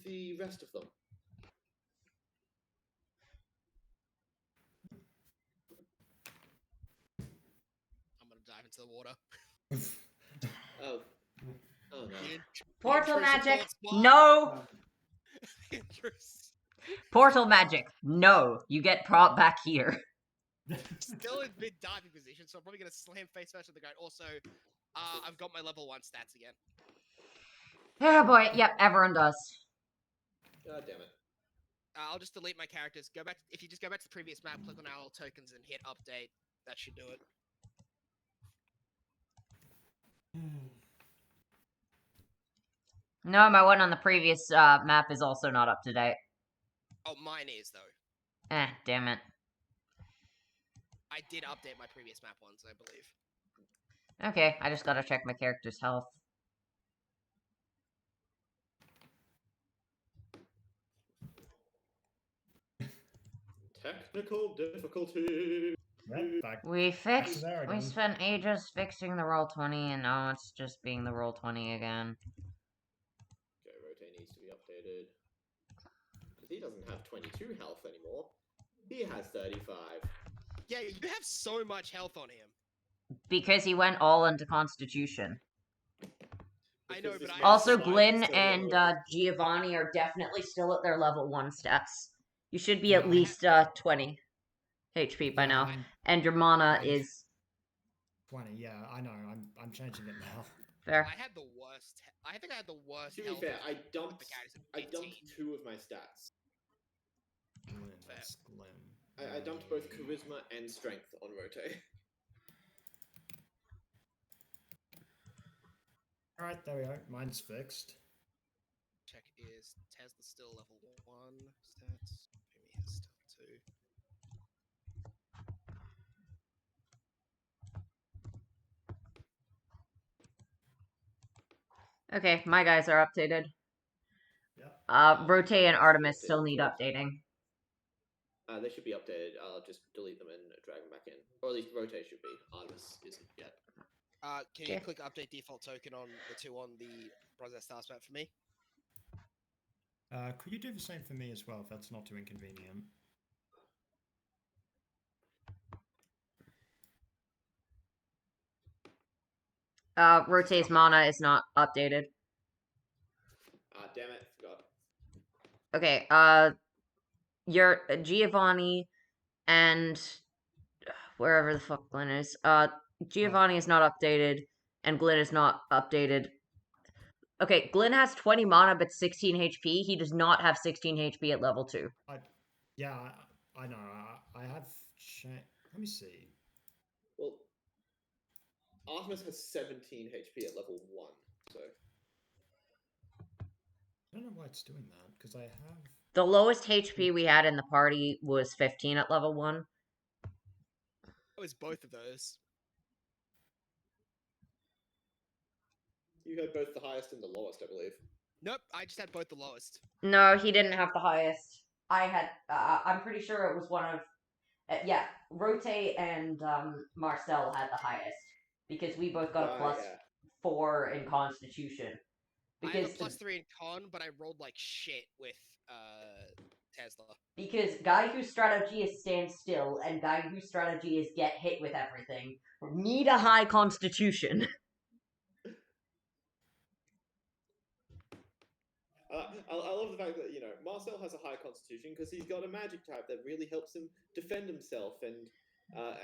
the rest of them. I'm gonna dive into the water. Oh no. Portal magic, no! Portal magic, no. You get brought back here. Still in mid diving position, so I'm probably gonna slam face first with the ground. Also, I've got my level 1 stats again. Oh boy, yep, everyone does. God damn it. I'll just delete my characters. If you just go back to the previous map, click on our tokens and hit update. That should do it. No, my one on the previous map is also not up to date. Oh, mine is though. Damn it. I did update my previous map once, I believe. Okay, I just gotta check my character's health. Technical difficulty. We spent ages fixing the Roll20, and now it's just being the Roll20 again. Okay, Rotate needs to be updated. Because he doesn't have 22 health anymore. He has 35. Yeah, you have so much health on him. Because he went all into Constitution. I know, but Also, Glyn and Giovanni are definitely still at their level 1 stats. You should be at least 20 HP by now. And your mana is 20. Yeah, I know. I'm changing it now. fair. I had the worst. I think I had the worst. To be fair, I dumped 2 of my stats. I dumped both charisma and strength on Rotate. Alright, there we go. Mine's fixed. Check is Tesla still level 1 stats. Fumi is still 2. Okay, my guys are updated. Yep. Rotate and Artemis still need updating. They should be updated. I'll just delete them and drag them back in. Or at least Rotate should be. Artemis isn't yet. Can you click update default token on the 2 on the Bronze Stars map for me? Could you do the same for me as well, if that's not too inconvenient? Rote's mana is not updated. Ah, damn it, forgot. Okay, your Giovanni and wherever the fuck Glenn is. Giovanni is not updated, and Glenn is not updated. Okay, Glenn has 20 mana but 16 HP. He does not have 16 HP at level 2. Yeah, I know. I have. Let me see. Well, Artemis has 17 HP at level 1, so. I don't know why it's doing that because I have. The lowest HP we had in the party was 15 at level 1. It was both of those. You had both the highest and the lowest, I believe. Nope, I just had both the lowest. No, he didn't have the highest. I had. I'm pretty sure it was one of. Yeah, Rote and Marcel had the highest because we both got a +4 in Constitution. I have a Because +3 in con, but I rolled like shit with Tesla. Because guy whose strategy is stand still and guy whose strategy is get hit with everything need a high Constitution. I love the fact that, Marcel has a high constitution because he's got a magic type that really helps him defend himself and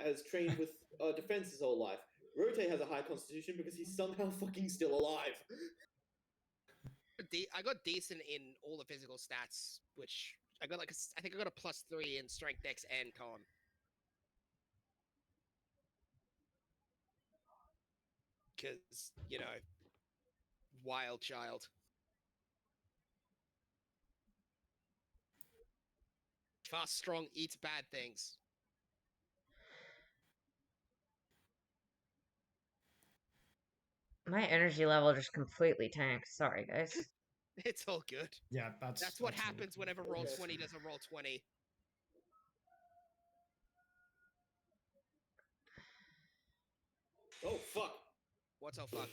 has trained with defense his whole life. Rote has a high constitution because he's somehow fucking still alive. I got decent in all the physical stats, which I got I think I got a +3 in strength, dex, and con. Because, wild child. Fast, strong, eats bad things. My energy level just completely tanked. Sorry, guys. It's all good. Yeah, That's what happens whenever Roll20 doesn't roll 20. Oh, fuck. What's oh fuck?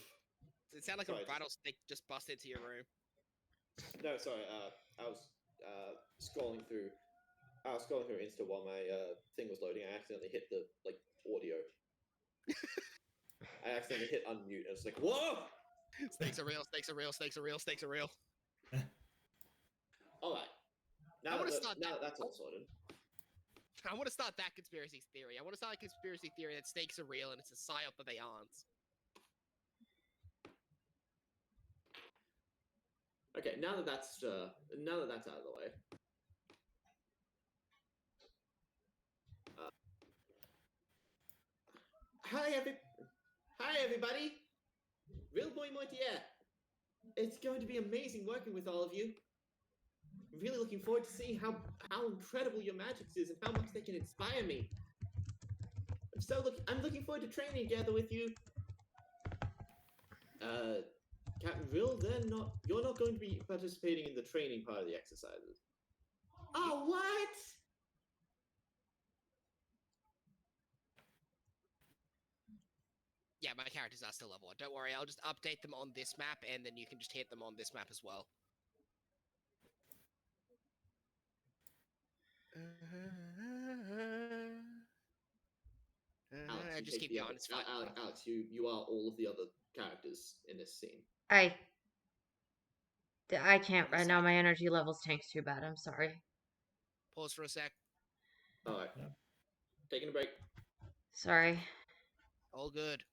It sounded like a rattlesnake just bust into your room. No, sorry. I was scrolling through. I was scrolling through Insta while my thing was loading. I accidentally hit the audio. I accidentally hit unmute. I was like, "Whoa!" Snakes are real. Snakes are real. Snakes are real. Snakes are real. All right. Now that that's all sorted. I want to start that conspiracy theory. I want to start a conspiracy theory that snakes are real and it's a psyop that they aren't. Okay, now that that's out of the way. Hi everybody. Real Boy Mortier. It's going to be amazing working with all of you. I'm really looking forward to seeing how incredible your magic is and how much they can inspire me. I'm looking forward to training together with you. Captain Rill, you're not going to be participating in the training part of the exercises. Oh, what? Yeah, my characters are still level 1. Don't worry, I'll just update them on this map, and then you can just hit them on this map as well. Alex, just keep going. It's fine. Alex, you are all of the other characters in this scene. I can't right now. My energy levels tank's too bad. I'm sorry. Pause for a sec. All right. Taking a break. Sorry. All good.